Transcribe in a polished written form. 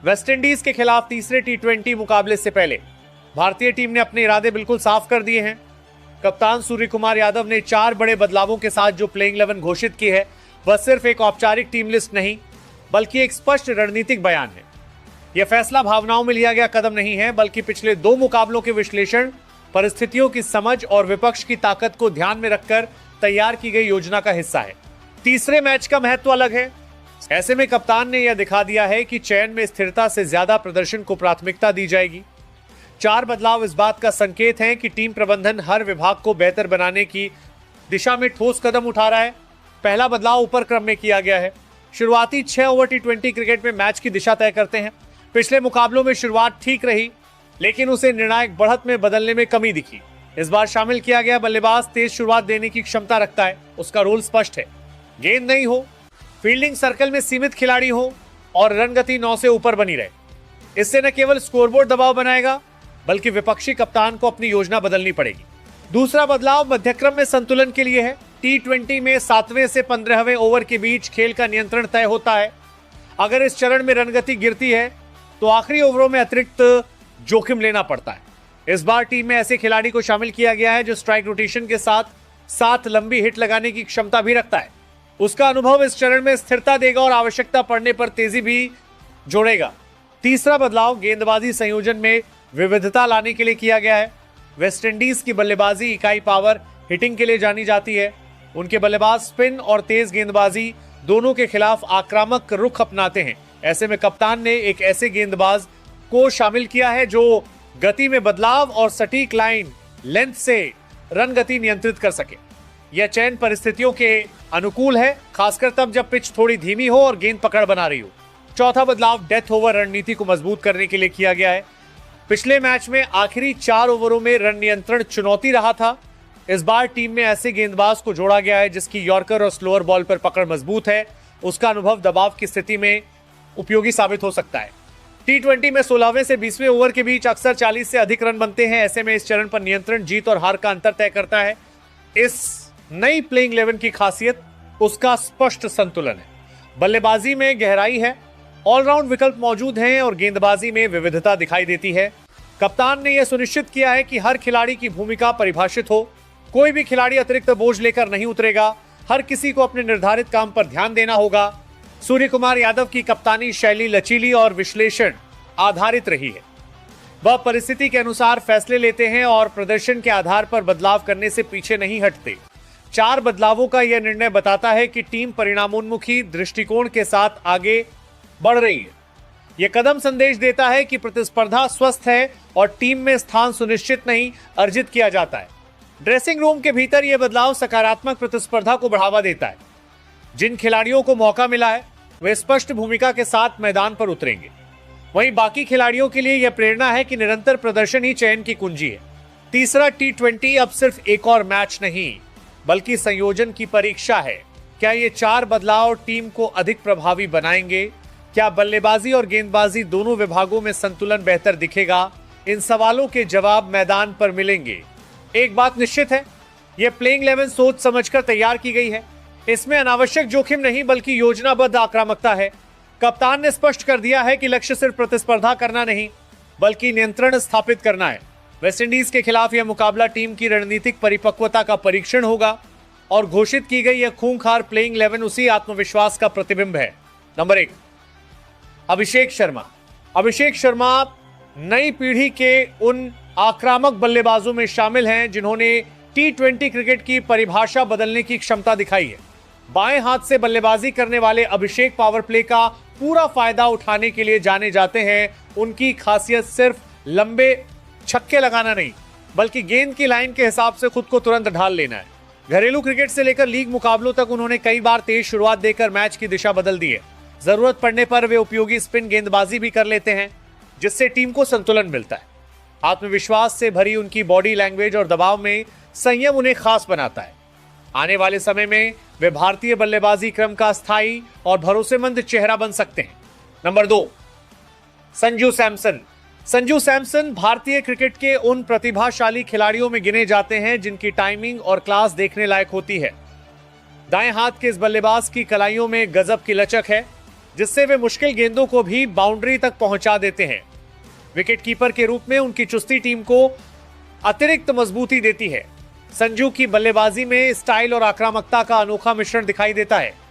West Indies के खिलाफ तीसरे टी20 मुकाबले से पहले भारतीय टीम ने अपने इरादे बिल्कुल साफ कर दिए हैं। कप्तान सूर्य कुमार यादव ने 4 बड़े बदलावों के साथ जो प्लेइंग 11 घोषित की है वह सिर्फ एक औपचारिक टीम लिस्ट नहीं बल्कि एक स्पष्ट रणनीतिक बयान है। यह फैसला भावनाओं में लिया गया कदम नहीं है बल्कि पिछले 2 मुकाबलों के विश्लेषण, परिस्थितियों की समझ और विपक्ष की ताकत को ध्यान में रखकर तैयार की गई योजना का हिस्सा है। तीसरे मैच का महत्व अलग है। ऐसे में कप्तान ने यह दिखा दिया है कि चयन में स्थिरता से ज्यादा प्रदर्शन को प्राथमिकता दी जाएगी। 4 बदलाव इस बात का संकेत हैं कि टीम प्रबंधन हर विभाग को बेहतर बनाने की दिशा में ठोस कदम उठा रहा है। पहला बदलाव ऊपर क्रम में किया गया है। शुरुआती 6 ओवर टी20 क्रिकेट में मैच की दिशा तय करते हैं। पिछले मुकाबलों में शुरुआत ठीक रही लेकिन उसे निर्णायक बढ़त में बदलने में कमी दिखी। इस बार शामिल किया गया बल्लेबाज तेज शुरुआत देने की क्षमता रखता है। उसका रोल स्पष्ट है, गेंद नहीं हो, फील्डिंग सर्कल में सीमित खिलाड़ी हो और रन गति 9 से ऊपर बनी रहे। इससे न केवल स्कोरबोर्ड दबाव बनाएगा बल्कि विपक्षी कप्तान को अपनी योजना बदलनी पड़ेगी। दूसरा बदलाव मध्यक्रम में संतुलन के लिए है। टी20 में 7वें से 15वें ओवर के बीच खेल का नियंत्रण तय होता है। अगर इस चरण में रनगति गिरती है तो आखिरी ओवरों में अतिरिक्त जोखिम लेना पड़ता है। इस बार टीम में ऐसे खिलाड़ी को शामिल किया गया है जो स्ट्राइक रोटेशन के साथ लंबी हिट लगाने की क्षमता भी रखता है। उसका अनुभव इस चरण में स्थिरता देगा और आवश्यकता पड़ने पर तेजी भी जोड़ेगा। तीसरा बदलाव गेंदबाजी संयोजन में विविधता लाने के लिए किया गया है। वेस्टइंडीज की बल्लेबाजी इकाई पावर हिटिंग के लिए जानी जाती है। उनके बल्लेबाज स्पिन और तेज गेंदबाजी दोनों के खिलाफ आक्रामक रुख अपनाते हैं। ऐसे में कप्तान ने एक ऐसे गेंदबाज को शामिल किया है जो गति में बदलाव और सटीक लाइन लेंथ से रन गति नियंत्रित कर सके। यह चयन परिस्थितियों के अनुकूल है, खासकर तब जब पिच थोड़ी धीमी हो और गेंद पकड़ बना रही हो। चौथा बदलाव डेथ ओवर रणनीति को मजबूत करने के लिए किया गया है। पिछले मैच में आखिरी 4 ओवरों में रन नियंत्रण चुनौती रहा था। इस बार टीम में ऐसे गेंदबाज को जोड़ा गया है जिसकी यॉर्कर और स्लोअर बॉल पर पकड़ मजबूत है। उसका अनुभव दबाव की स्थिति में उपयोगी साबित हो सकता है। टी20 में 16वें से 20वें ओवर के बीच अक्सर 40 से अधिक रन बनते हैं। ऐसे में इस चरण पर नियंत्रण जीत और हार का अंतर तय करता है। इस नई प्लेइंग 11 की खासियत उसका स्पष्ट संतुलन है। बल्लेबाजी में गहराई है, ऑलराउंड विकल्प मौजूद हैं और गेंदबाजी में विविधता दिखाई देती है। कप्तान ने यह सुनिश्चित किया है कि हर खिलाड़ी की भूमिका परिभाषित हो। कोई भी खिलाड़ी अतिरिक्त बोझ लेकर नहीं उतरेगा। हर किसी को अपने निर्धारित काम पर ध्यान देना होगा। सूर्य कुमार यादव की कप्तानी शैली लचीली और विश्लेषण आधारित रही है। वह परिस्थिति के अनुसार फैसले लेते हैं और प्रदर्शन के आधार पर बदलाव करने से पीछे नहीं हटते। 4 बदलावों का यह निर्णय बताता है कि टीम परिणामोन्मुखी दृष्टिकोण के साथ आगे बढ़ रही है। यह कदम संदेश देता है कि प्रतिस्पर्धा स्वस्थ है और टीम में स्थान सुनिश्चित नहीं अर्जित किया जाता है। ड्रेसिंग रूम के भीतर यह बदलाव सकारात्मक प्रतिस्पर्धा को बढ़ावा देता है। जिन खिलाड़ियों को मौका मिला है वे स्पष्ट भूमिका के साथ मैदान पर उतरेंगे। वहीं बाकी खिलाड़ियों के लिए यह प्रेरणा है कि निरंतर प्रदर्शन ही चयन की कुंजी है। तीसरा टी20 अब सिर्फ एक और मैच नहीं बल्कि संयोजन की परीक्षा है। क्या ये 4 बदलाव टीम को अधिक प्रभावी बनाएंगे? क्या बल्लेबाजी और गेंदबाजी दोनों विभागों में संतुलन बेहतर दिखेगा? इन सवालों के जवाब मैदान पर मिलेंगे। एक बात निश्चित है, यह प्लेइंग 11 सोच समझकर तैयार की गई है। इसमें अनावश्यक जोखिम नहीं बल्कि योजनाबद्ध आक्रामकता है। कप्तान ने स्पष्ट कर दिया है कि लक्ष्य सिर्फ प्रतिस्पर्धा करना नहीं बल्कि नियंत्रण स्थापित करना है। वेस्टइंडीज के खिलाफ यह मुकाबला टीम की रणनीतिक परिपक्वता का परीक्षण होगा और घोषित की गई यह खूंखार प्लेइंग 11 उसी आत्मविश्वास का प्रतिबिंब है। नंबर 1, अभिषेक शर्मा। अभिषेक शर्मा नई पीढ़ी के उन आक्रामक बल्लेबाजों में शामिल हैं जिन्होंने टी20 क्रिकेट की परिभाषा बदलने की क्षमता दिखाई है। बाएं हाथ से बल्लेबाजी करने वाले अभिषेक पावर प्ले का पूरा फायदा उठाने के लिए जाने जाते हैं। उनकी खासियत सिर्फ लंबे छक्के लगाना नहीं बल्कि गेंद की लाइन के हिसाब से खुद को तुरंत ढाल लेना है। घरेलू क्रिकेट से लेकर लीग मुकाबलों तक उन्होंने कई बार तेज शुरुआत देकर मैच की दिशा बदल दी है। जरूरत पड़ने पर वे उपयोगी स्पिन गेंदबाजी भी कर लेते हैं जिससे टीम को संतुलन मिलता है। आत्मविश्वास से भरी उनकी बॉडी लैंग्वेज और दबाव में संयम उन्हें खास बनाता है। आने वाले समय में वे भारतीय बल्लेबाजी क्रम का स्थायी और भरोसेमंद चेहरा बन सकते हैं। नंबर 2, संजू सैमसन। संजू सैमसन भारतीय क्रिकेट के उन प्रतिभाशाली खिलाड़ियों में गिने जाते हैं जिनकी टाइमिंग और क्लास देखने लायक होती है। दाएं हाथ के इस बल्लेबाज की कलाइयों में गजब की लचक है। जिससे वे मुश्किल गेंदों को भी बाउंड्री तक पहुंचा देते हैं। विकेटकीपर के रूप में उनकी चुस्ती टीम को अतिरिक्त मजबूती देती है। संजू की बल्लेबाजी में स्टाइल और आक्रामकता का अनोखा मिश्रण दिखाई देता है।